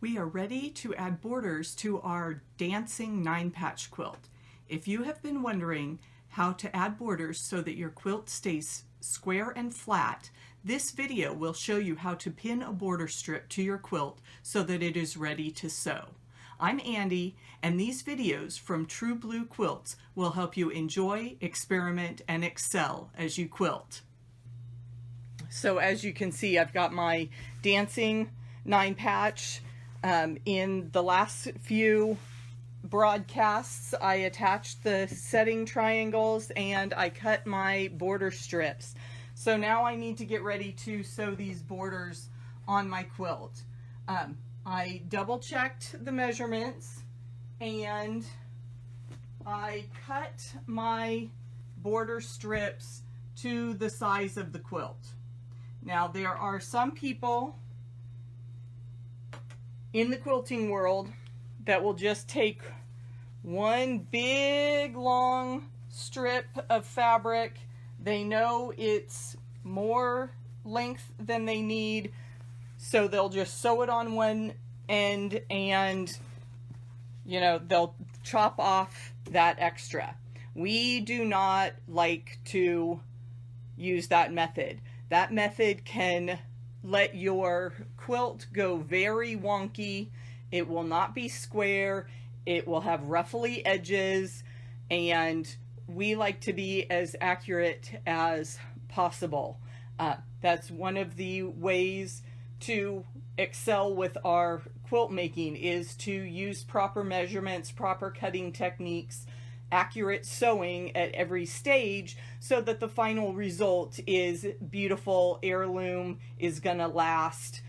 We are ready to add borders to our dancing 9-patch quilt. If you have been wondering how to add borders so that your quilt stays square and flat, this video will show you how to pin a border strip to your quilt so that it is ready to sew. I'm Andy, and these videos from True Blue Quilts will help you enjoy, experiment, and excel as you quilt. So as you can see, I've got my dancing 9-patch. In the last few broadcasts, I attached the setting triangles and I cut my border strips. So now I need to get ready to sew these borders on my quilt. I double checked the measurements and I cut my border strips to the size of the quilt. Now there are some people in the quilting world that will just take one big long strip of fabric. They know it's more length than they need, so they'll just sew it on one end and, you know, they'll chop off that extra. We do not like to use that method. That method can let your quilt go very wonky. It will not be square. It will have ruffly edges, and we like to be as accurate as possible. That's one of the ways to excel with our quilt making, is to use proper measurements, proper cutting techniques, accurate sewing at every stage, so that the final result is beautiful, heirloom, is gonna last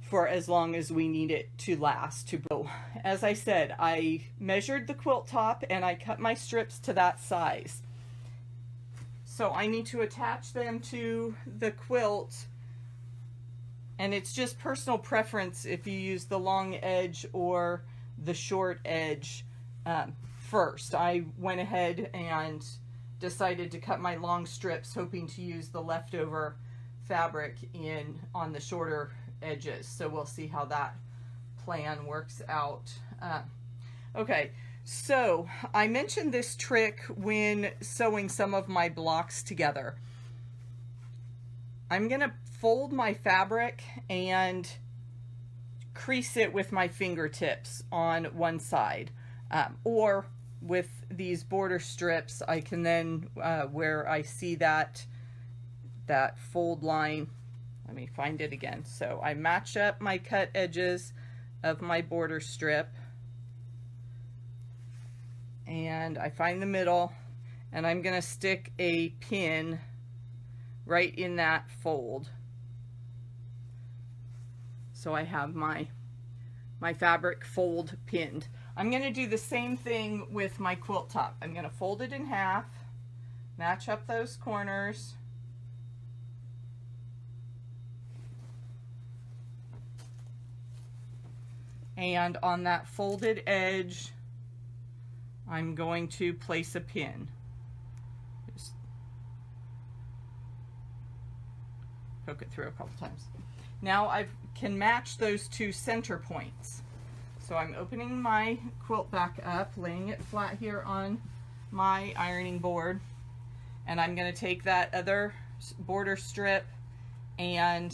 for as long as we need it to last. As I said, I measured the quilt top and I cut my strips to that size. So I need to attach them to the quilt, and it's just personal preference if you use the long edge or the short edge first. I went ahead and decided to cut my long strips, hoping to use the leftover fabric on the shorter edges. So we'll see how that plan works out. Okay, so I mentioned this trick when sewing some of my blocks together. I'm gonna fold my fabric and crease it with my fingertips on one side, or with these border strips, I can then, where I see that fold line, let me find it again. So I match up my cut edges of my border strip, and I find the middle, and I'm gonna stick a pin right in that fold. So I have my fabric fold pinned. I'm going to do the same thing with my quilt top. I'm going to fold it in half, match up those corners, and on that folded edge I'm going to place a pin. Just poke it through a couple times. Now I can match those two center points. So I'm opening my quilt back up, laying it flat here on my ironing board, and I'm going to take that other border strip and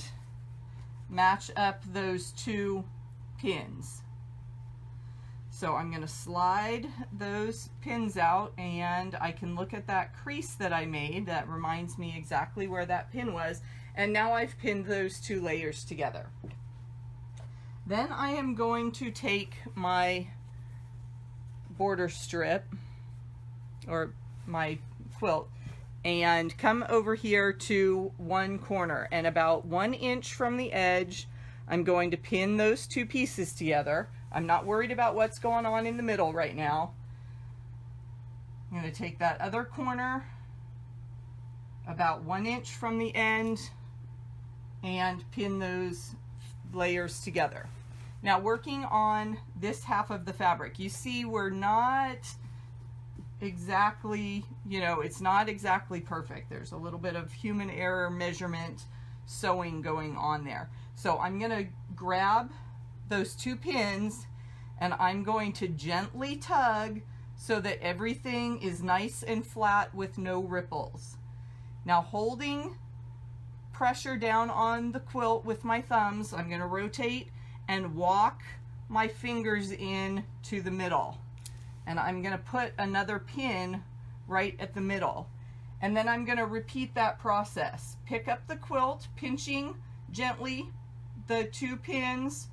match up those two pins. So I'm going to slide those pins out, and I can look at that crease that I made. That reminds me exactly where that pin was, and now I've pinned those two layers together. Then I am going to take my border strip, or my quilt, and come over here to one corner, and about 1 inch from the edge I'm going to pin those two pieces together. I'm not worried about what's going on in the middle right now. I'm going to take that other corner about 1 inch from the end and pin those layers together. Now, working on this half of the fabric, you see we're not exactly, you know, it's not exactly perfect. There's a little bit of human error measurement sewing going on there. So I'm going to grab those 2 pins, and I'm going to gently tug so that everything is nice and flat with no ripples. Now, holding pressure down on the quilt with my thumbs, I'm going to rotate and walk my fingers in to the middle. And I'm going to put another pin right at the middle. And then I'm going to repeat that process. Pick up the quilt, pinching gently the 2 pins,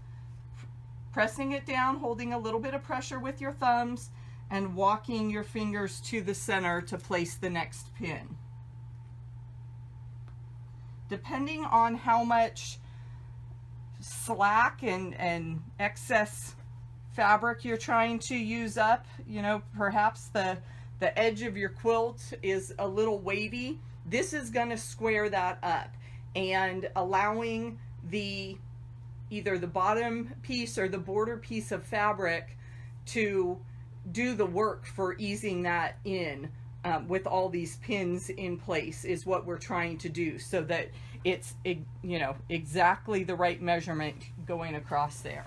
pressing it down, holding a little bit of pressure with your thumbs, and walking your fingers to the center to place the next pin. Depending on how much slack and excess fabric you're trying to use up, you know, perhaps the edge of your quilt is a little wavy. This is going to square that up, and allowing either the bottom piece or the border piece of fabric to do the work for easing that in with all these pins in place is what we're trying to do, so that it's, you know, exactly the right measurement going across there.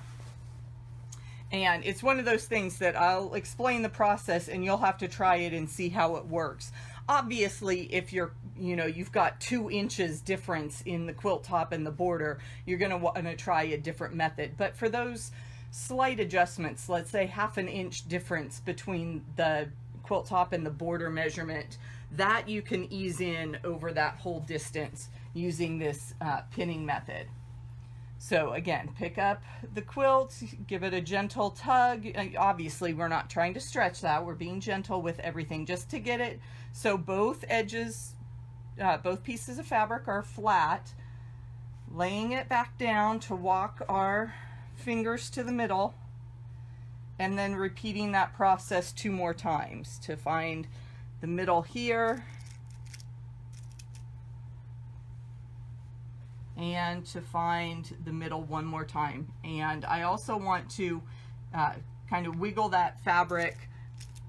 And it's one of those things that I'll explain the process and you'll have to try it and see how it works. Obviously, if you're, you know, you've got 2 inches difference in the quilt top and the border, you're going to want to try a different method. But for those slight adjustments, let's say 1/2 inch difference between the quilt top and the border measurement, that you can ease in over that whole distance using this pinning method. So again, pick up the quilt, give it a gentle tug. Obviously, we're not trying to stretch that. We're being gentle with everything just to get it so both edges, both pieces of fabric are flat. Laying it back down to walk our fingers to the middle, and then repeating that process 2 more times to find the middle here, and to find the middle 1 more time. And I also want to kind of wiggle that fabric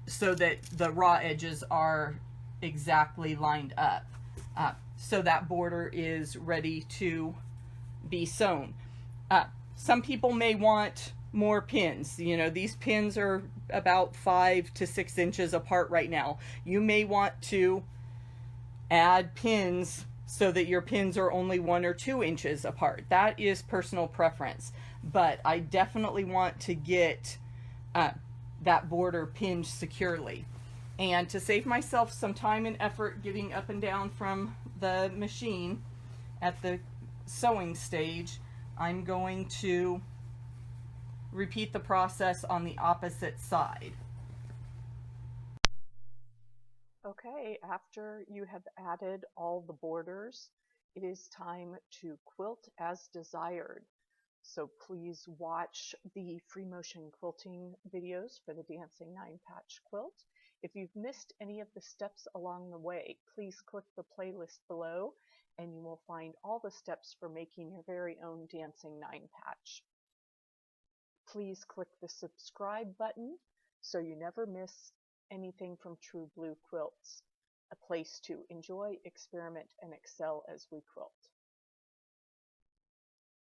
so that the raw edges are exactly lined up, so that border is ready to be sewn. Some people may want more pins. You know, these pins are about 5 to 6 inches apart right now. You may want to add pins so that your pins are only 1 or 2 inches apart. That is personal preference, but I definitely want to get that border pinned securely. And to save myself some time and effort getting up and down from the machine at the sewing stage, I'm going to repeat the process on the opposite side. Okay, after you have added all the borders, it is time to quilt as desired. So please watch the free motion quilting videos for the Dancing 9-Patch quilt. If you've missed any of the steps along the way, please click the playlist below and you will find all the steps for making your very own Dancing 9-Patch. Please click the subscribe button so you never miss anything from True Blue Quilts, a place to enjoy, experiment, and excel as we quilt.